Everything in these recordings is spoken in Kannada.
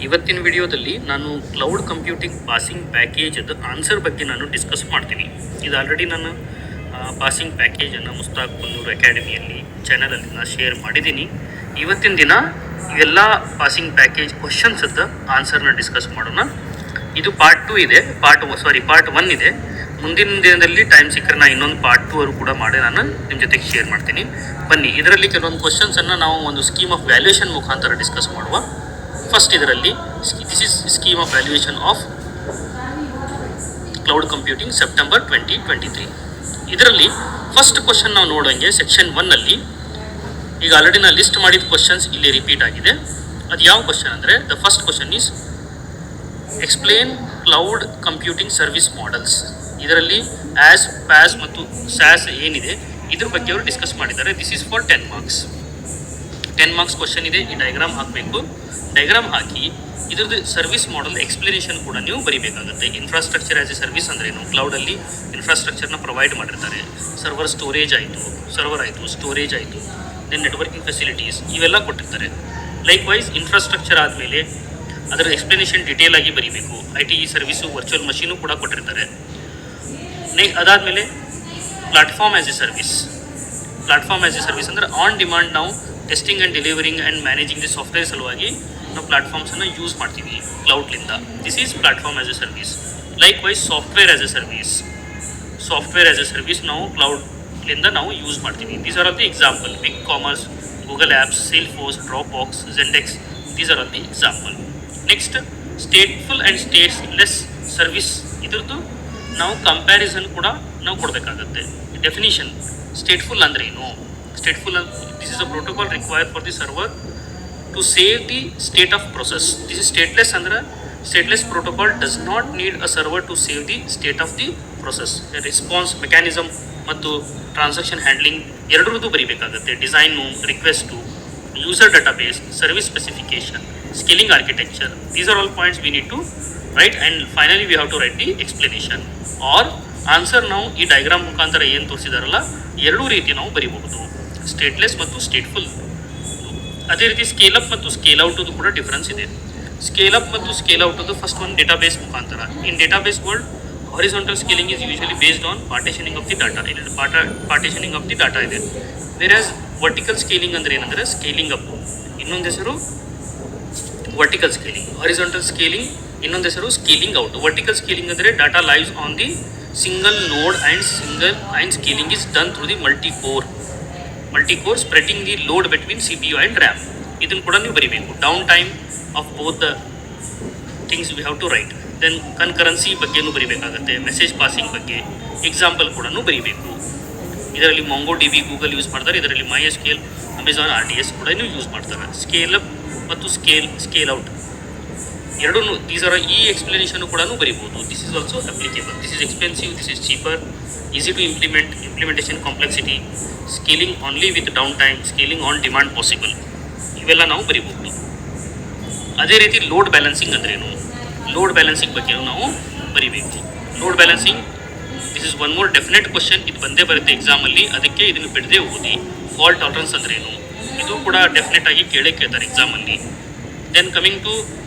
ಇವತ್ತಿನ ವಿಡಿಯೋದಲ್ಲಿ ನಾನು cloud computing passing package answer ಬಗ್ಗೆ ನಾನು ಡಿಸ್ಕಸ್ ಮಾಡ್ತೀನಿ. ಇದು ಆಲ್ರೆಡಿ ನಾನು ಪಾಸಿಂಗ್ ಪ್ಯಾಕೇಜನ್ನು ಮುಸ್ತಾಕ್ ಕುನ್ನೂರ್ ಅಕಾಡೆಮಿಯಲ್ಲಿ ಚಾನಲಲ್ಲಿ ನಾನು ಶೇರ್ ಮಾಡಿದ್ದೀನಿ. ಇವತ್ತಿನ ದಿನ ಇವೆಲ್ಲ ಪಾಸಿಂಗ್ ಪ್ಯಾಕೇಜ್ ಕ್ವಶನ್ಸದ್ದು ಆನ್ಸರ್ನ ಡಿಸ್ಕಸ್ ಮಾಡೋಣ. ಇದು ಪಾರ್ಟ್ 2 ಇದೆ, ಪಾರ್ಟ್ 1 ಇದೆ. ಮುಂದಿನ ದಿನದಲ್ಲಿ ಟೈಮ್ ಸಿಕ್ಕರೆ ನಾನು ಇನ್ನೊಂದು ಪಾರ್ಟ್ 2 ಕೂಡ ಮಾಡಿ ನಾನು ನಿಮ್ಮ ಜೊತೆಗೆ ಶೇರ್ ಮಾಡ್ತೀನಿ. ಬನ್ನಿ, ಇದರಲ್ಲಿ ಕೆಲವೊಂದು ಕ್ವಶನ್ಸನ್ನು ನಾವು ಒಂದು ಸ್ಕೀಮ್ ಆಫ್ ವ್ಯಾಲ್ಯೂಯೇಷನ್ ಮುಖಾಂತರ ಡಿಸ್ಕಸ್ ಮಾಡುವ. ಫಸ್ಟ್ ಇದರಲ್ಲಿ this is scheme of valuation of cloud computing September 2023. ಇದರಲ್ಲಿ ಫಸ್ಟ್ ಕ್ವಶನ್ ನಾವು ನೋಡೋಂಗೆ ಸೆಕ್ಷನ್ 1ನಲ್ಲಿ ಈಗ ಆಲ್ರೆಡಿ ನಾನು ಲಿಸ್ಟ್ ಮಾಡಿದ ಕ್ವಶನ್ಸ್ ಇಲ್ಲಿ ರಿಪೀಟ್ ಆಗಿದೆ. ಅದು ಯಾವ ಕ್ವಶನ್ ಅಂದರೆ the first question is explain cloud computing service models. ಇದರಲ್ಲಿ ಆಸ್, ಪ್ಯಾಸ್ ಮತ್ತು ಸ್ಯಾಸ್ ಏನಿದೆ ಇದ್ರ ಬಗ್ಗೆ ಅವರು ಡಿಸ್ಕಸ್ ಮಾಡಿದ್ದಾರೆ. This is for 10 marks. 10 marks question ಇದೆ. ಈ ಡಯಾಗ್ರಾಮ್ ಹಾಕಬೇಕು. ಡಯಾಗ್ರಾಮ್ ಹಾಕಿ ಇದ್ರದ್ದು ಸರ್ವಿಸ್ ಮಾಡೆಲ್ ಎಕ್ಸ್ಪ್ಲನೇಷನ್ ಕೂಡ ನೀವು ಬರೀಬೇಕಾಗುತ್ತೆ. ಇನ್ಫ್ರಾಸ್ಟ್ರಕ್ಚರ್ ಆಸ್ ಎ ಸರ್ವಿಸ್ ಅಂದ್ರೇನು, ಕ್ಲೌಡಲ್ಲಿ ಇನ್ಫ್ರಾಸ್ಟ್ರಕ್ಚರ್ನ ಪ್ರೊವೈಡ್ ಮಾಡಿರ್ತಾರೆ. ಸರ್ವರ್ ಆಯಿತು, ಸ್ಟೋರೇಜ್ ಆಯಿತು, ದೆನ್ ನೆಟ್ವರ್ಕಿಂಗ್ ಫೆಸಿಲಿಟೀಸ್ ಇವೆಲ್ಲ ಕೊಟ್ಟಿರ್ತಾರೆ. ಲೈಕ್ ವೈಸ್ ಇನ್ಫ್ರಾಸ್ಟ್ರಕ್ಚರ್ ಆದಮೇಲೆ ಅದರ ಎಕ್ಸ್ಪ್ಲನೇಷನ್ ಡಿಟೇಲ್ ಆಗಿ ಬರೀಬೇಕು. ITE ಸರ್ವಿಸು, ವರ್ಚುವಲ್ ಮಷೀನು ಕೂಡ ಕೊಟ್ಟಿರ್ತಾರೆ. ಅದಾದಮೇಲೆ ಪ್ಲಾಟ್ಫಾರ್ಮ್ ಆಸ್ ಎ ಸರ್ವಿಸ್ ಅಂದರೆ ಆನ್ ಡಿಮಾಂಡ್ ನಾವು testing and delivering and managing the software ಸಲುವಾಗಿ ನಾವು ಪ್ಲಾಟ್ಫಾರ್ಮ್ಸನ್ನು ಯೂಸ್ ಮಾಡ್ತೀವಿ ಕ್ಲೌಡ್ಲಿಂದ. This is platform as a service. Likewise software as a service ನಾವು ಕ್ಲೌಡ್ಲಿಂದ ನಾವು ಯೂಸ್ ಮಾಡ್ತೀವಿ. These are all the example. BigCommerce, Google apps, Salesforce, Dropbox, Zendesk, these are all the example. Next stateful and stateless service. ಇದ್ರದ್ದು ನಾವು ಕಂಪ್ಯಾರಿಸನ್ ಕೂಡ ನಾವು ಕೊಡಬೇಕಾಗತ್ತೆ. ಡೆಫಿನಿಷನ್ ಸ್ಟೇಟ್ಫುಲ್ ಅಂದರೆ ಏನು? This is a protocol required for the server to save the state of process. This is stateless ಅಂದ್ರೆ stateless protocol does not need a server to save the state of the process. Response mechanism ಮತ್ತು ಟ್ರಾನ್ಸಾಕ್ಷನ್ ಹ್ಯಾಂಡ್ಲಿಂಗ್ ಎರಡರದ್ದು ಬರೀಬೇಕಾಗುತ್ತೆ. Design, request, user database, service specification, scaling architecture, these are all points we need to write. And finally we have to write the explanation or answer. ನಾವು ಈ ಡಯಾಗ್ರಾಮ್ ಮುಖಾಂತರ ಏನು ತೋರಿಸಿದಾರಲ್ಲ ಎರಡೂ ರೀತಿ ನಾವು ಬರೀಬಹುದು, ಸ್ಟೇಟ್ಲೆಸ್ ಮತ್ತು ಸ್ಟೇಟ್ಫುಲ್. ಅದೇ ರೀತಿ ಸ್ಕೇಲ್ ಅಪ್ ಮತ್ತು ಸ್ಕೇಲ್ ಔಟದು ಕೂಡ ಡಿಫ್ರೆನ್ಸ್ ಇದೆ. ಸ್ಕೇಲ್ ಅಪ್ ಮತ್ತು ಸ್ಕೇಲ್ ಔಟದು ಫಸ್ಟ್ ಒಂದು ಡೇಟಾಬೇಸ್ ಮುಖಾಂತರ. In database world horizontal scaling is usually based on partitioning of the data. ಇಲ್ಲಿ ಪಾರ್ಟಿಷನಿಂಗ್ ಆಫ್ ದಿ ಡಾಟಾ ಇದೆ. ವೇರಾಸ್ ವರ್ಟಿಕಲ್ ಸ್ಕೇಲಿಂಗ್ ಅಂದರೆ ಏನಂದರೆ ಸ್ಕೇಲಿಂಗ್ ಅಪ್, ಇನ್ನೊಂದು ಹೆಸರು ವರ್ಟಿಕಲ್ ಸ್ಕೇಲಿಂಗ್. ಹಾರಿಜಾಂಟಲ್ ಸ್ಕೇಲಿಂಗ್ ಇನ್ನೊಂದು ಹೆಸರು ಸ್ಕೇಲಿಂಗ್ ಔಟ್. ವರ್ಟಿಕಲ್ ಸ್ಕೇಲಿಂಗ್ ಅಂದರೆ data lives on the single node and scaling is done through the multicore spreading the load between CPU and RAM. ಇದನ್ನು ಕೂಡ ನೀವು ಬರೀಬೇಕು. Downtime of both the things we have to write. Then concurrency ಬಗ್ಗೆನೂ ಬರೀಬೇಕಾಗುತ್ತೆ. ಮೆಸೇಜ್ ಪಾಸಿಂಗ್ ಬಗ್ಗೆ ಎಕ್ಸಾಂಪಲ್ ಕೂಡ ಬರೀಬೇಕು. ಇದರಲ್ಲಿ MongoDB ಗೂಗಲ್ ಯೂಸ್ ಮಾಡ್ತಾರೆ. ಇದರಲ್ಲಿ MySQL, Amazon RDS ಕೂಡ ಯೂಸ್ ಮಾಡ್ತಾರೆ. ಸ್ಕೇಲ್ ಅಪ್ ಮತ್ತು ಸ್ಕೇಲ್ ಔಟ್ ಎರಡೂ ಈ ಎಕ್ಸ್ಪ್ಲನೇಷನ್ ಕೂಡ ಬರೀಬೋದು. This is also applicable. This is expensive, this is cheaper, easy to implementation complexity, scaling only with downtime, scaling on demand possible, ಇವೆಲ್ಲ ನಾವು ಬರೀಬೋದು. ಅದೇ ರೀತಿ ಲೋಡ್ ಬ್ಯಾಲೆನ್ಸಿಂಗ್ ಅಂದ್ರೇನು, ಲೋಡ್ ಬ್ಯಾಲೆನ್ಸಿಂಗ್ ಬಗ್ಗೆ ನಾವು ಬರೀಬೇಕು. Load balancing this is one more definite question. ಇದು ಬಂದೇ ಬರುತ್ತೆ ಎಕ್ಸಾಮಲ್ಲಿ, ಅದಕ್ಕೆ ಇದನ್ನು ಬಿಡದೆ ಓದಿ. ಫಾಲ್ಟ್ ಟಾಲರೆನ್ಸ್ ಅಂದ್ರೇನು, ಇದು ಕೂಡ ಡೆಫಿನೆಟ್ ಆಗಿ ಕೇಳ್ತಾರೆ ಎಕ್ಸಾಮಲ್ಲಿ. Then coming to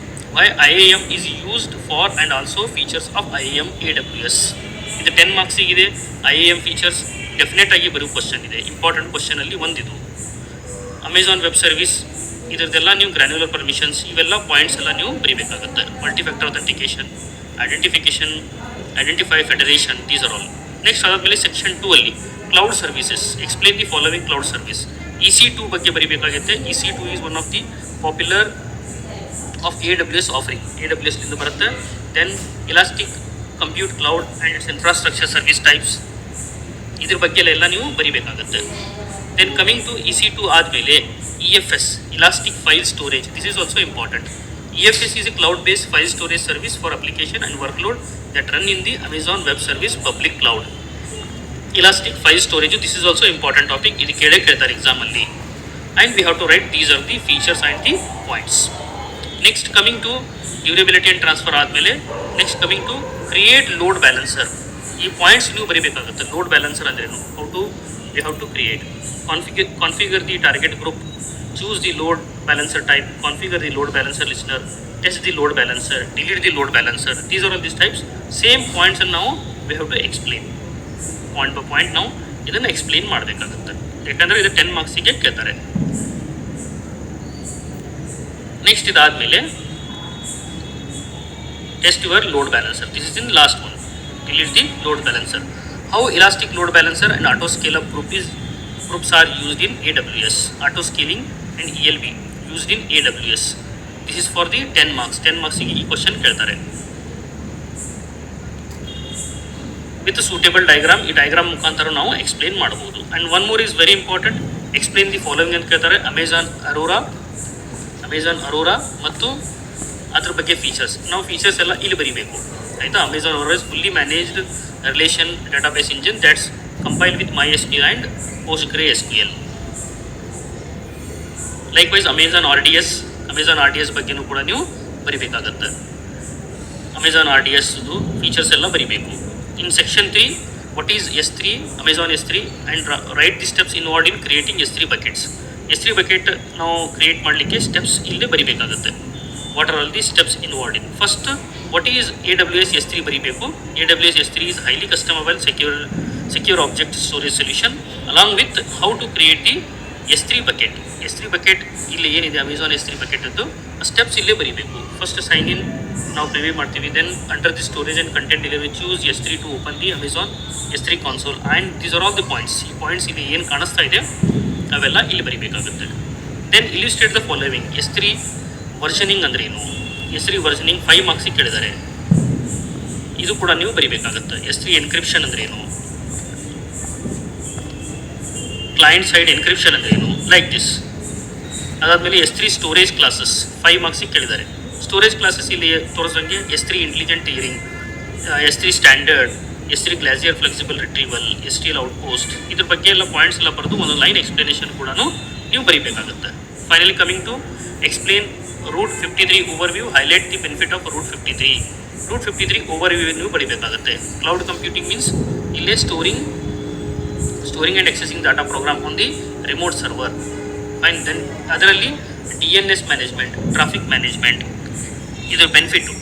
why IAM is used for and also features of IAM AWS. ಇದು 10 ಮಾರ್ಕ್ಸಿಗಿದೆ. IAM ಫೀಚರ್ಸ್ ಡೆಫಿನೆಟ್ ಆಗಿ ಬರೋ ಕ್ವಶನ್ ಇದೆ. ಇಂಪಾರ್ಟೆಂಟ್ ಕ್ವಶನಲ್ಲಿ ಒಂದಿದು. ಅಮೆಝಾನ್ ವೆಬ್ ಸರ್ವಿಸ್ ಇದರದೆಲ್ಲ ನೀವು ಗ್ರ್ಯಾನ್ಯುಲರ್ ಪರ್ಮಿಷನ್ಸ್ ಇವೆಲ್ಲ ಪಾಯಿಂಟ್ಸ್ ಎಲ್ಲ ನೀವು ಬರೀಬೇಕಾಗುತ್ತೆ. Multifactor authentication, identify federation, these are all. Next ಅದಾದಮೇಲೆ ಸೆಕ್ಷನ್ 2 ಅಲ್ಲಿ cloud services. Explain the following cloud service. EC2 ಬಗ್ಗೆ ಬರೀಬೇಕಾಗುತ್ತೆ. EC2 is one of the popular of AWS offering. AWSಲಿಂದ ಬರುತ್ತೆ. Then elastic compute cloud and its infrastructure service types, ಇದ್ರ ಬಗ್ಗೆ ಎಲ್ಲ ನೀವು ಬರೀಬೇಕಾಗುತ್ತೆ. ದೆನ್ ಕಮಿಂಗ್ ಟು EC2 ಆದಮೇಲೆ EFS, elastic file storage. This is also important. EFS is a cloud based file storage service for application and workload that run in the Amazon web service public cloud. Elastic file storage this is also important topic. ಇದು ಕೇಳ್ತಾರೆ ಎಕ್ಸಾಮಲ್ಲಿ. And we have to write these are the features and the points. Next coming to durability and transfer ಆದಮೇಲೆ next coming to create load balancer. ಈ ಪಾಯಿಂಟ್ಸ್ ನೀವು ಬರೀಬೇಕಾಗುತ್ತೆ. ಲೋಡ್ ಬ್ಯಾಲೆನ್ಸರ್ ಅಂದ್ರೇನು, we have to create, configure the target group, choose the load balancer type, configure the load balancer listener, test the load balancer, delete the load balancer. These are all these types. Same points and now we have to explain. Point by point ನಾವು ಇದನ್ನು ಎಕ್ಸ್ಪ್ಲೇನ್ ಮಾಡಬೇಕಾಗುತ್ತೆ, ಯಾಕಂದರೆ ಇದು 10 ಮಾರ್ಕ್ಸಿಗೆ ಕೇಳ್ತಾರೆ. ನೆಕ್ಸ್ಟ್ ಇದಾದಮೇಲೆ test your load balancer. This is in last one. Delete the load balancer. How elastic load balancer and auto scale up groups are used in AWS. Auto scaling and ELB used in AWS. This is for the 10 marks. 10 marks ಈ ಕ್ವಶನ್ ಕೇಳ್ತಾರೆ. ವಿತ್ ಸೂಟೇಬಲ್ ಡಯಾಗ್ರಾಮ್, ಈ ಡಯಾಗ್ರಾಮ್ ಮುಖಾಂತರ ನಾವು ಎಕ್ಸ್ಪ್ಲೇನ್ ಮಾಡಬಹುದು. And one more is very important, explain the following ಅಂತ ಕೇಳ್ತಾರೆ. ಅಮೆಜಾನ್ ಅರೋರಾ ಮತ್ತು ಅದ್ರ ಬಗ್ಗೆ ಫೀಚರ್ಸ್. ನಾವು ಫೀಚರ್ಸ್ ಎಲ್ಲ ಇಲ್ಲಿ ಬರೀಬೇಕು, ಆಯಿತಾ. Amazon Aurora is fully managed relation database engine that's compile with MySQL and PostgreSQL. Likewise Amazon R D S ಬಗ್ಗೆನೂ ಕೂಡ ನೀವು ಬರಿಬೇಕಾಗತ್ತೆ. ಅಮೆಜಾನ್ ಆರ್ ಡಿ ಎಸ್ದು ಫೀಚರ್ಸ್ ಎಲ್ಲ ಬರಿಬೇಕು. In section 3, what is S3, Amazon S3 and write the steps involved in creating S3 buckets. S3 bucket ನಾವು ಕ್ರಿಯೇಟ್ ಮಾಡಲಿಕ್ಕೆ ಸ್ಟೆಪ್ಸ್ ಇಲ್ಲೇ ಬರಿಬೇಕಾಗುತ್ತೆ. What are all the steps involved in. First, what is AWS S3 ಬರಿಬೇಕು. AWS S3 is highly customizable secure object storage solution along with how to create the S3 bucket. S3 bucket ಇಲ್ಲಿ ಏನಿದೆ ಅಮೆಜಾನ್ S3 bucket ಅದು ಸ್ಟೆಪ್ಸ್ ಇಲ್ಲೇ ಬರಿಬೇಕು. ಫಸ್ಟ್ ಸೈನ್ ಇನ್ ನಾವು ಪ್ರಿವ್ಯೂ ಮಾಡ್ತೀವಿ. Then under the storage and content delivery choose S3 to open the Amazon S3 console and these are all the points. ಈ ಪಾಯಿಂಟ್ಸ್ ಇಲ್ಲಿ ಏನು ಕಾಣಿಸ್ತಾ ಇದೆ ಅವೆಲ್ಲ ಇಲ್ಲಿ ಬರಿಬೇಕಾಗುತ್ತೆ. Then illustrate the following. S3 versioning ಅಂದರೆ ಏನು, S3 ವರ್ಷನಿಂಗ್ 5 ಮಾರ್ಕ್ಸಿಗೆ ಕೇಳಿದ್ದಾರೆ, ಇದು ಕೂಡ ನೀವು ಬರಿಬೇಕಾಗುತ್ತೆ. S3 ಎನ್ಕ್ರಿಪ್ಷನ್ ಅಂದರೆ ಏನು, ಕ್ಲೈಂಟ್ ಸೈಡ್ ಎನ್ಕ್ರಿಪ್ಷನ್ ಅಂದರೆ ಏನು, ಲೈಕ್ ದಿಸ್. ಅದಾದಮೇಲೆ S3 ಸ್ಟೋರೇಜ್ ಕ್ಲಾಸಸ್ 5 ಮಾರ್ಕ್ಸಿಗೆ ಕೇಳಿದ್ದಾರೆ. ಸ್ಟೋರೇಜ್ ಕ್ಲಾಸಸ್ ಇಲ್ಲಿ ತೋರಿಸಂಗೆ S3 intelligent tiering, S3 standard, S3 glacier flexible retrieval, STL outpost, ಇದ್ರ ಬಗ್ಗೆ ಎಲ್ಲ ಪಾಯಿಂಟ್ಸ್ ಎಲ್ಲ ಬರೆದು ಒಂದು ಲೈನ್ ಎಕ್ಸ್ಪ್ಲನೇಷನ್ ಕೂಡ ನೀವು ಬರಿಬೇಕಾಗುತ್ತೆ. Finally coming to explain route 53 overview, highlight the benefit of route 53. Route 53 overview ನೀವು ಬರಿಬೇಕಾಗುತ್ತೆ. ಕ್ಲೌಡ್ ಕಂಪ್ಯೂಟಿಂಗ್ ಮೀನ್ಸ್ ಇಲ್ಲೇ storing and accessing data program on the remote server. Fine. Then ಅದರಲ್ಲಿ DNS ಮ್ಯಾನೇಜ್ಮೆಂಟ್, ಟ್ರಾಫಿಕ್ ಮ್ಯಾನೇಜ್ಮೆಂಟ್, ಇದರ ಬೆನಿಫಿಟ್ಟು,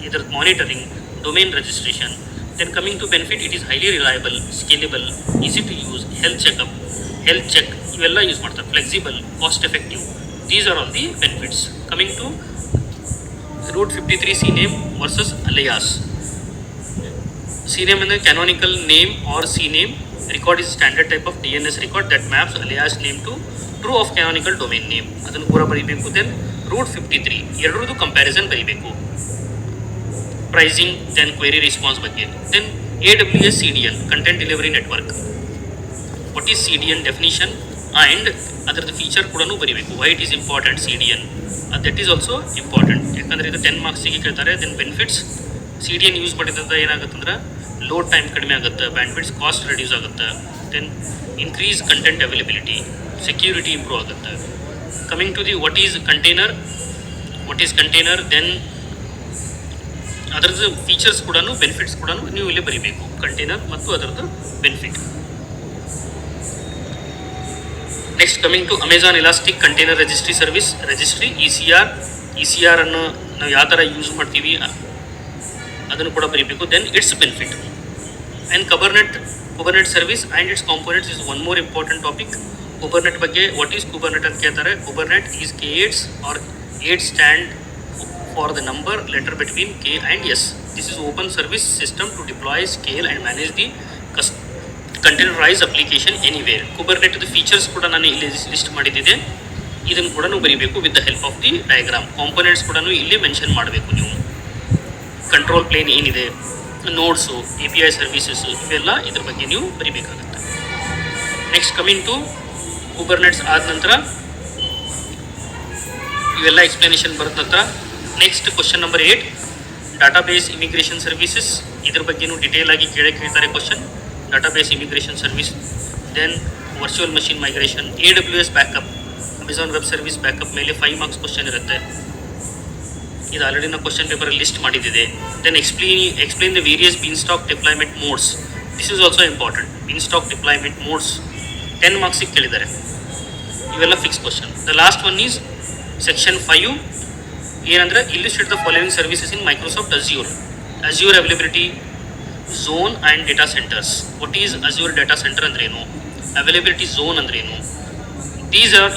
ಇದರ monitoring, domain registration. Then coming to benefit, it is highly reliable, scalable, easy to use, health check ಇವೆಲ್ಲ ಯೂಸ್ ಮಾಡ್ತಾರೆ, flexible, cost effective. These are all the benefits. Coming to route 53 CNAME versus alias. CNAME ಅಂದರೆ canonical name or CNAME. Record is standard type of DNS record that maps alias name to true of canonical domain name. ಅದನ್ನು ಕೂಡ ಬರೀಬೇಕು. ದೆನ್ ರೂಟ್ 53 ಎರಡರದ್ದು ಕಂಪ್ಯಾರಿಸನ್ ಬರೀಬೇಕು. ಪ್ರೈಸಿಂಗ್, ದೆನ್ ಕ್ವೆರಿ ರೆಸ್ಪಾನ್ಸ್ ಬಗ್ಗೆ. Then AWS CDN content delivery network, what is CDN definition and ಅದರದ್ದು ಫೀಚರ್ ಕೂಡ ಬರೀಬೇಕು. Why it is important CDN, that is also important, ಯಾಕಂದರೆ ಇದು 10 ಮಾರ್ಕ್ಸಿಗೆ ಕೇಳ್ತಾರೆ. ದೆನ್ ಬೆನಿಫಿಟ್ಸ್, CDN ಯೂಸ್ ಮಾಡಿದ್ರಿಂದ ಏನಾಗುತ್ತಂದ್ರೆ ಲೋಡ್ ಟೈಮ್ ಕಡಿಮೆ ಆಗುತ್ತೆ, ಬ್ಯಾಂಡ್ವಿಡ್ತ್ ಕಾಸ್ಟ್ ರೆಡ್ಯೂಸ್ ಆಗುತ್ತೆ. Then increase content availability, security improve ಆಗುತ್ತೆ. Coming to the what is container, then ಅದರದ್ದು ಫೀಚರ್ಸ್ ಕೂಡ ಬೆನಿಫಿಟ್ಸ್ ಕೂಡ ನೀವು ಇಲ್ಲಿ ಬರೀಬೇಕು. ಕಂಟೈನರ್ ಮತ್ತು ಅದರದ್ದು benefit. Next coming to Amazon elastic container registry ECR ಅನ್ನು ನಾವು ಯಾವ ಥರ ಯೂಸ್ ಮಾಡ್ತೀವಿ ಅದನ್ನು ಕೂಡ ಬರೀಬೇಕು. Then its benefit and Kubernetes service and its components is one more important topic. Kubernetes ಬಗ್ಗೆ ವಾಟ್ ಈಸ್ ಕುಬರ್ನೆಟ್ ಅಂತ ಕೇಳ್ತಾರೆ. Kubernetes is K8s or 8 stand for the number letter between K and S. This is open service system to deploy, scale and manage the containerize application anywhere. ಕುಬರ್ನೆಟ್ದು ಫೀಚರ್ಸ್ ಕೂಡ ನಾನು ಇಲ್ಲಿ ಲಿಸ್ಟ್ ಮಾಡಿದ್ದಿದೆ, ಇದನ್ನು ಕೂಡ ಬರೀಬೇಕು with the help of the diagram. Components ಕೂಡ ಇಲ್ಲಿ ಮೆನ್ಷನ್ ಮಾಡಬೇಕು ನೀವು. ಕಂಟ್ರೋಲ್ ಪ್ಲೇನ್ ಏನಿದೆ, ನೋಡ್ಸು, API ಸರ್ವಿಸಸ್ಸು, ಇವೆಲ್ಲ ಇದ್ರ ಬಗ್ಗೆ ನೀವು ಬರೀಬೇಕಾಗುತ್ತೆ. ನೆಕ್ಸ್ಟ್ ಕಮಿಂಗ್ ಟು ಕುಬರ್ನೆಟ್ಸ್ ಆದ ನಂತರ ಇವೆಲ್ಲ ಎಕ್ಸ್ಪ್ಲನೇಷನ್ ಬರದ ನಂತರ next question number 8 database immigration services. ಇದ್ರ ಬಗ್ಗೆನೂ ಡಿಟೇಲ್ ಆಗಿ ಕೇಳ್ತಾರೆ question. Database immigration service, then virtual machine migration, AWS backup, Amazon web service backup ಮೇಲೆ 5 ಮಾರ್ಕ್ಸ್ ಕ್ವಶನ್ ಇರುತ್ತೆ. ಇದು ಆಲ್ರೆಡಿ ನಾವು ಕ್ವಶನ್ ಪೇಪರಲ್ಲಿ ಲಿಸ್ಟ್ ಮಾಡಿದ್ದಿದೆ. Then explain the various Beanstalk deployment modes. This is also important. Beanstalk deployment modes 10 ಮಾರ್ಕ್ಸಿಗೆ ಕೇಳಿದ್ದಾರೆ. ಇವೆಲ್ಲ fix question. The last one is section 5 ಏನಂದ್ರೆ illustrate the following services in Microsoft Azure. Azure availability zone and data centers. What is Azure data center ಅಂದ್ರೇನು, ಅವೈಲಬಿಲಿಟಿ ಝೋನ್ ಅಂದ್ರೇನು,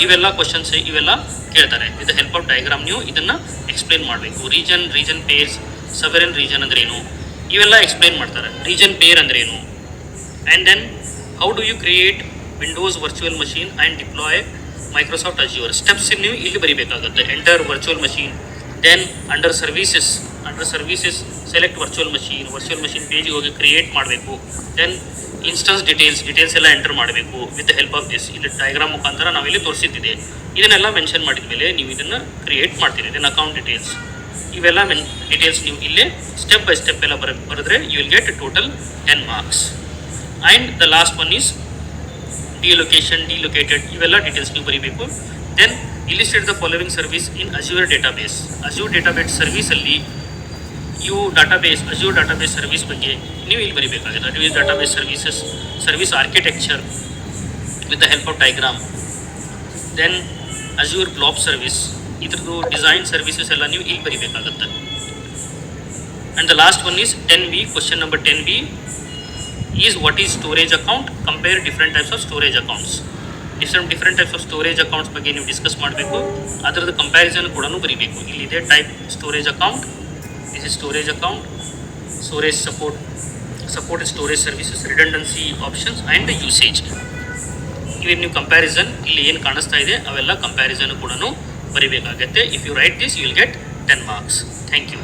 ಇವೆಲ್ಲ ಕ್ವಶನ್ಸ್ ಇವೆಲ್ಲ ಕೇಳ್ತಾರೆ. With the help of diagram ನೀವು ಇದನ್ನು ಎಕ್ಸ್ಪ್ಲೇನ್ ಮಾಡಬೇಕು. ರೀಜನ್ ಪೇರ್ಸ್, ಸವರೆನ್ ರೀಜನ್ ಅಂದ್ರೇನು, ಇವೆಲ್ಲ ಎಕ್ಸ್ಪ್ಲೇನ್ ಮಾಡ್ತಾರೆ. ರೀಜನ್ ಪೇರ್ ಅಂದ್ರೇನು, and then how do you create Windows virtual machine and deploy Microsoft Azure. Steps ನೀವು ಇಲ್ಲಿ ಬರೀಬೇಕಾಗುತ್ತೆ. Enter virtual machine, then under services select virtual machine ಪೇಜಿಗೆ ಹೋಗಿ ಕ್ರಿಯೇಟ್ ಮಾಡಬೇಕು. ದೆನ್ ಇನ್ಸ್ಟನ್ಸ್ ಡೀಟೇಲ್ಸ್ ಎಲ್ಲ ಎಂಟರ್ ಮಾಡಬೇಕು with the help of this. ಇಲ್ಲಿ ಡಯಾಗ್ರಾಮ್ ಮುಖಾಂತರ ನಾವಿಲ್ಲಿ ತೋರಿಸಿದ್ದಿದೆ. ಇದನ್ನೆಲ್ಲ ಮೆನ್ಷನ್ ಮಾಡಿದ ಮೇಲೆ ನೀವು ಇದನ್ನು ಕ್ರಿಯೇಟ್ ಮಾಡ್ತೀರಿ. ದೆನ್ ಅಕೌಂಟ್ ಡೀಟೇಲ್ಸ್, ಇವೆಲ್ಲ ಡೀಟೇಲ್ಸ್ ನೀವು ಇಲ್ಲೇ ಸ್ಟೆಪ್ ಬೈ ಸ್ಟೆಪ್ ಎಲ್ಲ ಬರೆದ್ರೆ you will get total 10 marks. And the last one is deallocated, ಇವೆಲ್ಲ ಡೀಟೇಲ್ಸ್ ನೀವು ಬರೀಬೇಕು. Then illustrate the following service in Azure database. Azure database ಸರ್ವಿಸಲ್ಲಿ Azure database ಸರ್ವಿಸ್ ಬಗ್ಗೆ ನೀವು ಇಲ್ಲಿ ಬರೀಬೇಕಾಗುತ್ತೆ. Azure database ಸರ್ವಿಸ್ architecture with the help of diagram. Then Azure blob service, ಇದ್ರದ್ದು ಡಿಸೈನ್ ಸರ್ವಿಸಸ್ ಎಲ್ಲ ನೀವು ಇಲ್ಲಿ ಬರೀಬೇಕಾಗುತ್ತೆ. And the last one is 10B. Question number 10B is what is storage account, compare different types of storage accounts. Different types of storage accounts ಬಗ್ಗೆ ನೀವು ಡಿಸ್ಕಸ್ ಮಾಡಬೇಕು. ಅದರದ್ದು ಕಂಪ್ಯಾರಿಸನ್ ಕೂಡ ಬರೀಬೇಕು. ಇಲ್ಲಿದೆ type storage account, this is storage account, storage support storage services, redundancy options and usage. ಇವೇನು ನೀವು ಕಂಪ್ಯಾರಿಸನ್ ಇಲ್ಲಿ ಏನು ಕಾಣಿಸ್ತಾ ಇದೆ ಅವೆಲ್ಲ ಕಂಪ್ಯಾರಿಸನ್ ಕೂಡ ಬರೀಬೇಕಾಗತ್ತೆ. If you write this you will get 10 marks. Thank you.